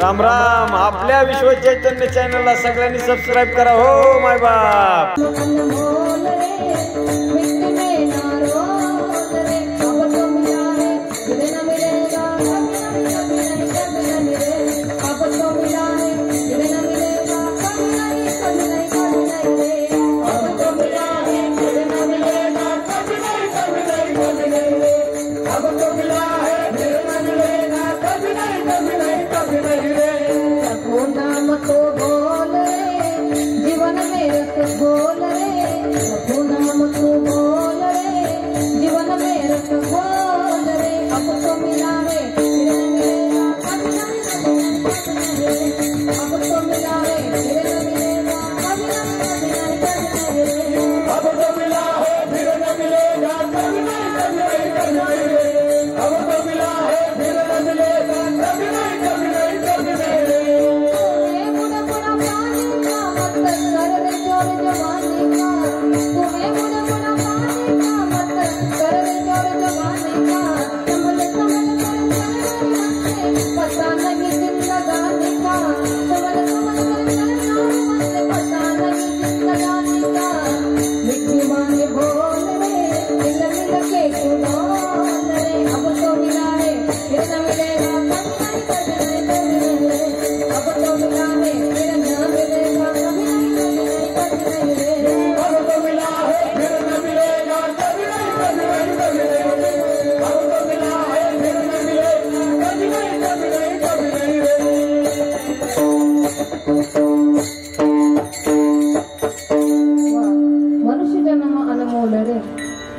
राम राम. आपल्या विश्व चैतन्य चॅनलला सगळ्यांनी सबस्क्राईब करा हो माय बाप.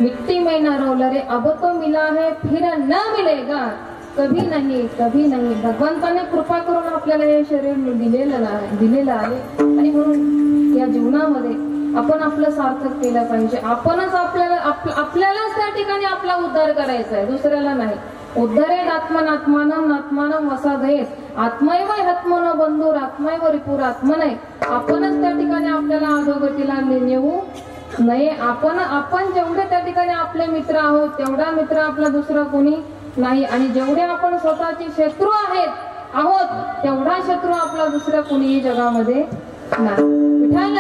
मिट्टी में न रोल रे अब तो मिला है फिर न मिलेगा कभी नहीं. भगवंताने कृपा करून आपल्याला हे शरीर दिलेलं आहे आणि म्हणून या जीवनामध्ये आपण आपलं सार्थक केलं पाहिजे. आपणच आपल्यालाच त्या ठिकाणी आपला उद्धार करायचा आहे, दुसऱ्याला नाही. उद्धरेद आत्मानं वसादयेत. आत्मैव हत्मनो बंधुर आत्मैव रिपुर आत्मने. आपणच त्या ठिकाणी आपल्याला अधोगतीला नेऊ नये. आपण जेवढे त्या ठिकाणी आपले मित्र आहोत तेवढा मित्र आपला दुसरा कोणी नाही. आणि जेवढे आपण स्वतःचे शत्रू आहोत तेवढा शत्रू आपला दुसरा कोणीही जगामध्ये नाही. विठ्ठल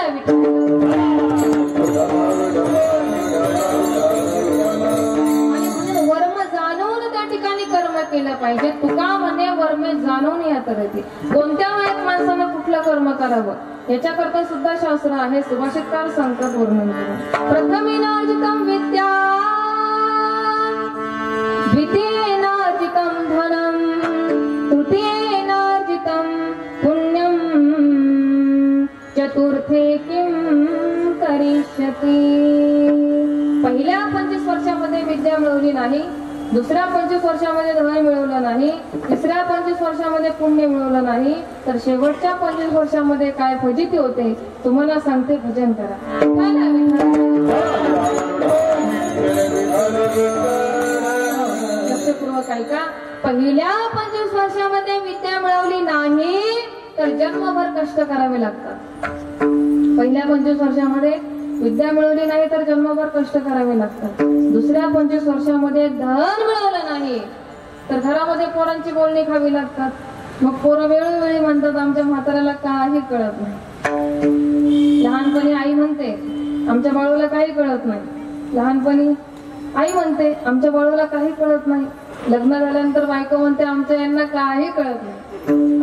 वर्म जाणून त्या ठिकाणी कर्म केलं पाहिजे. तुका म्हणे वर्मे जाणून या तरती. कोणत्या वयात माणसानं कुठलं कर्म करावं याच्याकरता सुद्धा शास्त्र आहे. सुभाषितकार सांगतात वर्णन करून. प्रथमेनार्जितं विद्या द्वितीयेनार्जितं धनं तृतीयेनार्जितं पुण्यं चतुर्थे किं करिष्यति. पहिल्या 25 वर्षामध्ये विद्या मिळवली नाही, दुसऱ्या 25 वर्षामध्ये धन मिळवलं नाही, तिसऱ्या 25 वर्षामध्ये पुण्य मिळवलं नाही, तर शेवटच्या 25 वर्षामध्ये काय फजिती होते तुम्हाला सांगते. भजन करा. लक्षपूर्वक ऐका. पहिल्या 25 वर्षामध्ये विद्या मिळवली नाही तर जन्मभर कष्ट करावे लागतात. पहिल्या 25 वर्षामध्ये विद्या मिळवली नाही तर जन्मभर कष्ट करावे लागतात. दुसऱ्या 25 वर्षामध्ये धन मिळवलं नाही तर घरामध्ये पोरांची बोलणी खावी लागतात. मग पोरं वेळोवेळी म्हणतात आमच्या म्हाताऱ्याला काही कळत नाही. लहानपणी आई म्हणते आमच्या बाळूला काही कळत नाही. लहानपणी आई म्हणते आमच्या बाळूला काही कळत नाही. लग्न झाल्यानंतर बायको म्हणते आमच्या यांना काही कळत नाही.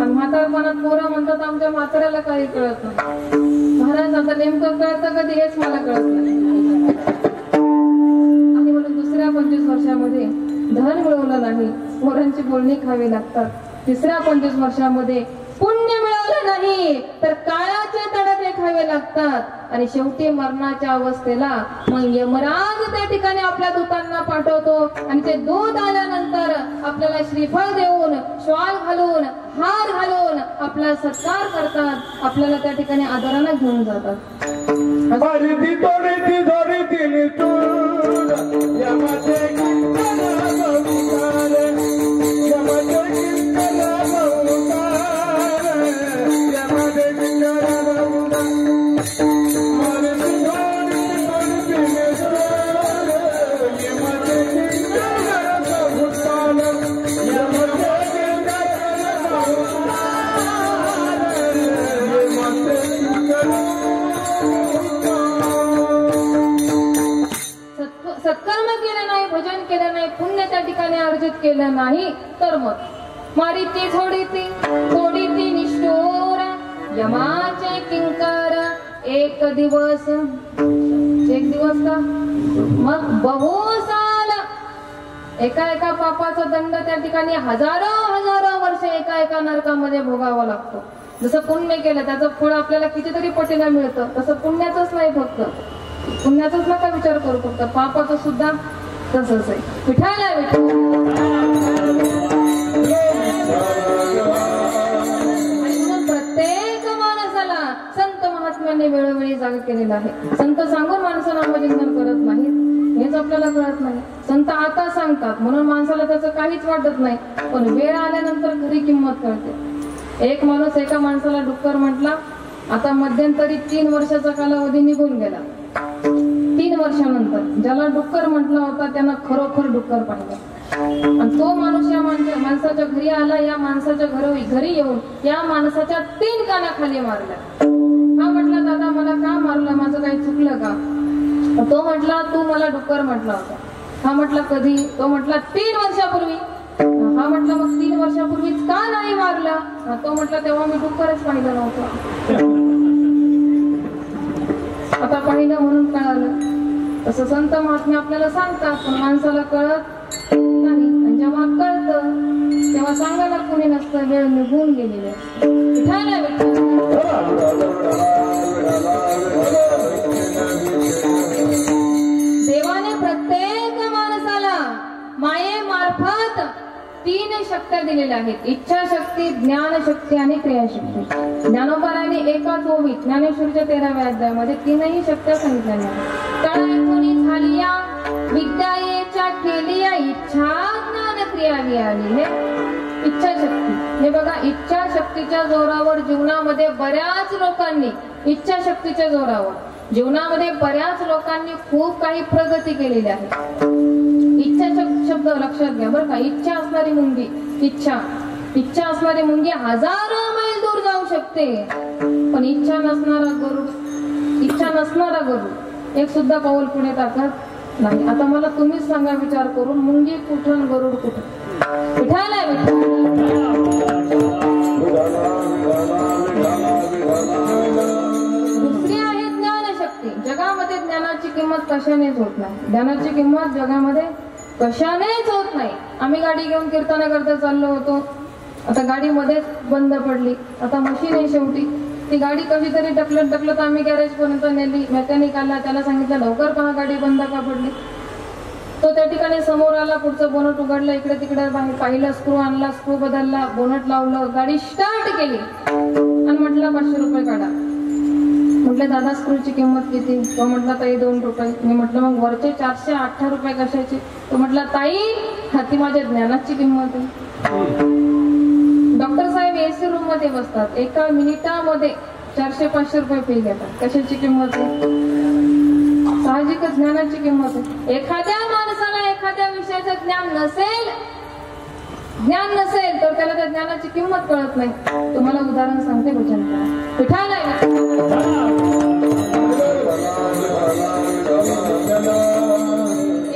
आणि म्हातारपणात पोरं म्हणतात आमच्या म्हाताऱ्याला काही कळत नाही. महाराज आता नेमकं कळतं कधी हेच मला कळत नाही. आणि म्हणून दुसऱ्या 25 वर्षामध्ये धन मिळवलं नाही, पोरांची बोलणी खावी लागतात. तिसऱ्या 25 वर्षामध्ये पुण्य मिळवलं नाही तर काळाचे तडाखे खावे लागतात. आणि शेवटी मरणाच्या अवस्थेला मग यमराज त्या ठिकाणी आपल्या दूतांना पाठवतो आणि ते दूत आल्यानंतर आपल्याला श्रीफळ देऊन, श्वाल घालून, हार घालून आपला सत्कार करतात. आपल्याला त्या ठिकाणी आदराने घेऊन जातात. प्रायश्चित केलं नाही तर मग मारिती थोडी ती निष्ठुर यमाचे किंकर एक दिवस का मग बहुसाल एका पापाचा दंड त्या ठिकाणी हजारो वर्ष एका नरकामध्ये भोगावा लागतो. जसं पुण्य केलं त्याचं फळ आपल्याला कितीतरी पटीला मिळतं, तसं पुण्याचंच नाही, फक्त पुण्याचाच नका विचार करू, फक्त पापाचं सुद्धा तसंच आहे. विठाला प्रत्येक माणसाला संत महात्म्याने वेळोवेळी जागा केलेला आहे. संत सांगून माणसं नामचिंतन करत नाहीत हेच आपल्याला कळत नाही. संत आता सांगतात म्हणून माणसाला त्याचं काहीच वाटत नाही, पण वेळ आल्यानंतर खरी किंमत कळते. एक माणूस एका माणसाला डुक्कर म्हटला. आता मध्यंतरी 3 वर्षाचा कालावधी निघून गेला. 3 वर्षानंतर ज्याला डुक्कर म्हटला होता त्यानं खरोखर डुक्कर पाहिलं आणि तो माणूस या माणसाच्या घरी आला. या माणसाच्या घरी येऊन या माणसाच्या 3 कानाखाली मारल्या. हा म्हटला, दादा मला का मारलं, माझं काही चुकलं का? तो म्हटला, तू मला डुक्कर म्हटला होता. हा म्हटला, कधी? तो म्हटला, 3 वर्षापूर्वी. हा म्हटला, मग 3 वर्षापूर्वीच का नाही मारला? तो म्हटला, तेव्हा मी डुक्करच पाहिलं नव्हतं. आता पाहिलं म्हणून कळालं. तसं संत महात्मे आपल्याला सांगतात, पण माणसाला कळत नाही. आणि जेव्हा कळतं तेव्हा सांगायला कोणी नसतं, वेळ निघून गेलेली असते. देवाने प्रत्येक माणसाला मायेमार्फत 3 शक्त्या दिलेल्या आहेत. इच्छाशक्ती, ज्ञानशक्ती आणि क्रियाशक्ती. ज्ञानोबाराने एकाच ओवीत ज्ञानेश्वरीच्या 13व्या अध्यायामध्ये 3ही शक्त्या सांगितल्या आहेत. तळायकोणी झालिया विद्यायेच्या केलिया इच्छा ज्ञान क्रिया आलेले. इच्छाशक्ती हे बघा, इच्छाशक्तीच्या जोरावर जीवनामध्ये बऱ्याच लोकांनी इच्छाशक्तीच्या जोरावर जीवनामध्ये बऱ्याच लोकांनी खूप काही प्रगती केलेली आहे. इच्छा शब्द लक्षात घ्या बरं का. इच्छा असणारी मुंगी, इच्छा असणारी मुंगी हजारो मैल दूर जाऊ शकते, पण इच्छा नसणारा गरुड एक सुद्धा पाऊल पुढे टाकत नाही. आता मला तुम्हीच सांगा विचार करून, मुंगी कुठून गरुड कुठून? दुसरी आहे ज्ञानशक्ती. जगामध्ये ज्ञानाची किंमत कशानेच होत नाही. ज्ञानाची किंमत जगामध्ये कशानेच होत नाही. आम्ही गाडी घेऊन कीर्तनाकरता चाललो होतो. आता गाडी मध्येच बंद पडली. आता मशीन आहे शेवटी. ती गाडी कशी तरी ढकलत आम्ही गॅरेज पर्यंत नेली. मेकॅनिक आला, त्याला सांगितलं लवकर पहा गाडी बंद का पडली. तो त्या ठिकाणी समोर आला, पुढचं बोनट उघडलं, इकडे तिकडे पाहिलं, स्क्रू आणला, स्क्रू बदलला, बोनट लावलं, गाडी स्टार्ट केली आणि म्हटलं 500 रुपये काढा. म्हटलं, दादा स्क्रूची किंमत किती? तो म्हटला, ताई 2 रुपये. मी म्हटलं, मग वरचे 408 रुपये कशाचे? तो म्हटला, ताई ती माझ्या ज्ञानाची किंमत आहे. डॉक्टर साहेब AC रूम मध्ये बसतात, एका मिनिटामध्ये 400-500 रुपये फी घेतात. कशाची किंमत आहे? साहजिकच ज्ञानाची किंमत आहे. एखाद्या माणसाला एखाद्या विषयाचं ज्ञान नसेल तर त्याला त्या ज्ञानाची किंमत कळत नाही. तुम्हाला उदाहरण सांगते भजन पिठाला.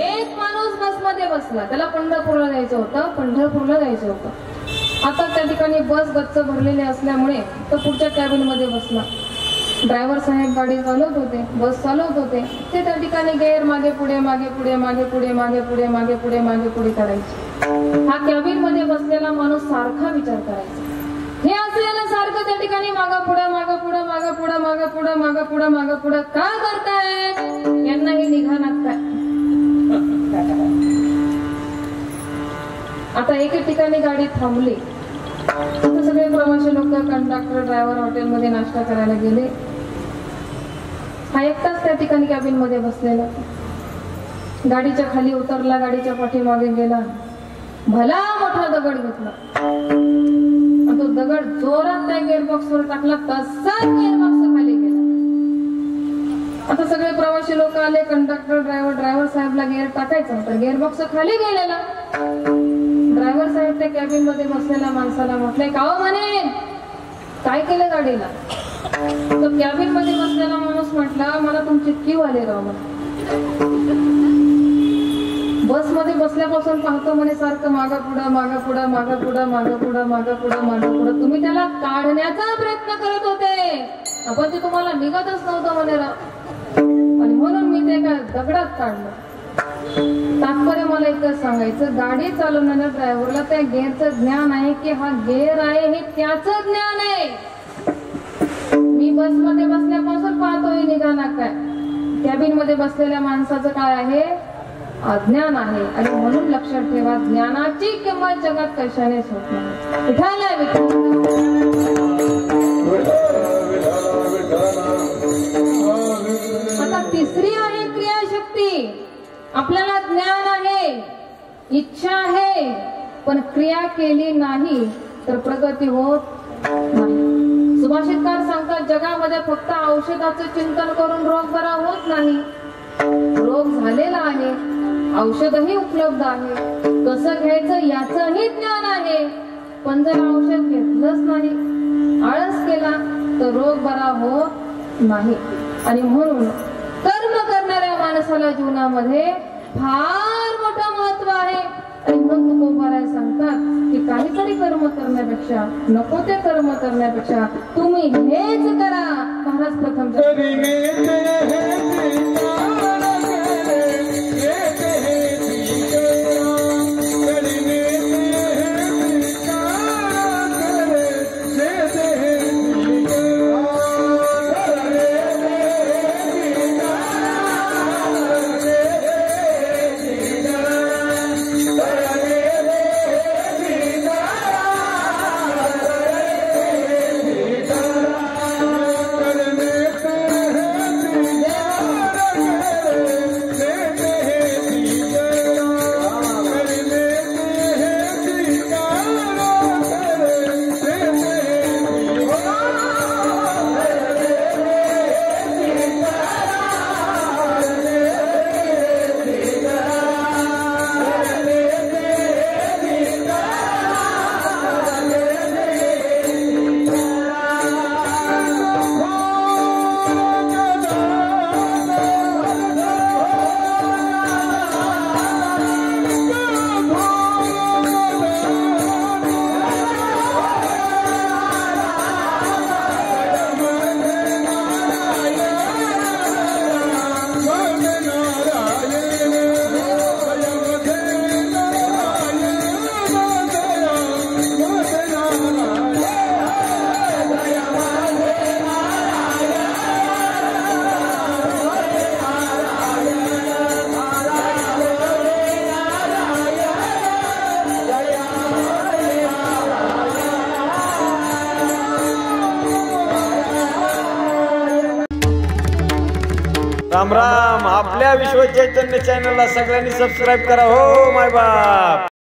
एक माणूस बसमध्ये बसला, त्याला पंढरपूरला जायचं होतं. आता त्या ठिकाणी बस गच्च भरलेली असल्यामुळे तो पुढच्या कॅबिन मध्ये बसला. ड्रायव्हर साहेब गाडी चालवत होते, बस चालवत होते. ते त्या ठिकाणी गेअर मागे पुढे करायचे. हा कॅबिन मध्ये बसलेला माणूस सारखा विचार करायचा, हे असलेलं सारखं त्या ठिकाणी मागं पुढं का करतायत? यांना हे निघाणार काय? आता एके ठिकाणी गाडी थांबली. आता सगळे प्रवासी लोक, कंडक्टर, ड्रायव्हर हॉटेलमध्ये नाश्ता करायला गेले. हा एकटाच त्या ठिकाणी कॅबिन मध्ये बसलेला. गाडीच्या खाली उतरला, गाडीच्या पाठीमागे गेला, भला मोठा दगड घेतला. तो दगड जोरात त्या गेअरबॉक्स वर टाकला, तसाच गेअरबॉक्स खाली गेला. आता सगळे प्रवासी लोक आले, कंडक्टर, ड्रायव्हर साहेबला गेअर टाकायचा तर गेअरबॉक्स खाली गेलेला. ड्रायव्हर साहेब त्या कॅबिन मध्ये बसलेल्या माणसाला म्हटले, का हो म्हणे, काय केलं गाडीला? तो कॅबिन मध्ये बसलेला माणूस म्हटला, मला तुमची कीव आली राव. बसमध्ये बसल्यापासून पाहतो म्हणे सारखं मागं पुढं मागं पुढं मागं पुढं मागं पुढं मागं पुढं मागं पुढं. तुम्ही त्याला काढण्याचा प्रयत्न करत होते, आपण ते तुम्हाला निघतच नव्हतं म्हणे आणि म्हणून मी ते काय दगडात काढलं. तात्पर्य मला एकच सांगायचं, गाडी चालवणाऱ्या ड्रायव्हरला त्या गेअरचं ज्ञान आहे की हा गेअर आहे हे त्याचं ज्ञान आहे. मी बसमध्ये बसल्यापासून पाहतोय निघाला काय, कॅबिन मध्ये बसलेल्या माणसाचं काय आहे, अज्ञान आहे. आणि म्हणून लक्षात ठेवा, ज्ञानाची किंमत जगात कशानेच होत नाही. आता तिसरी आहे क्रियाशक्ती. आपल्याला ज्ञान आहे, इच्छा आहे, पण क्रिया केली नाही तर प्रगती होत नाही. सुभाषितकार सांगतात, जगामध्ये फक्त औषधाचं चिंतन करून रोग बरा होत नाही. रोग झालेला आहे, औषधही उपलब्ध आहे, कसं घ्यायचं याचंही ज्ञान आहे, पण जर औषध घेतलंच नाही, आळस केला तर रोग बरा होत नाही. आणि म्हणून कर्म करणाऱ्या माणसाला जीवनामध्ये फार मोठं महत्व आहे. आणि मग तुकोबाराय सांगतात की काहीतरी कर्म करण्यापेक्षा, नको ते कर्म करण्यापेक्षा तुम्ही हेच करा. महाराज प्रथम राम राम. आपल्या विश्व चैतन्य चॅनलला सगळ्यांनी सबस्क्राईब करा हो माय बाप.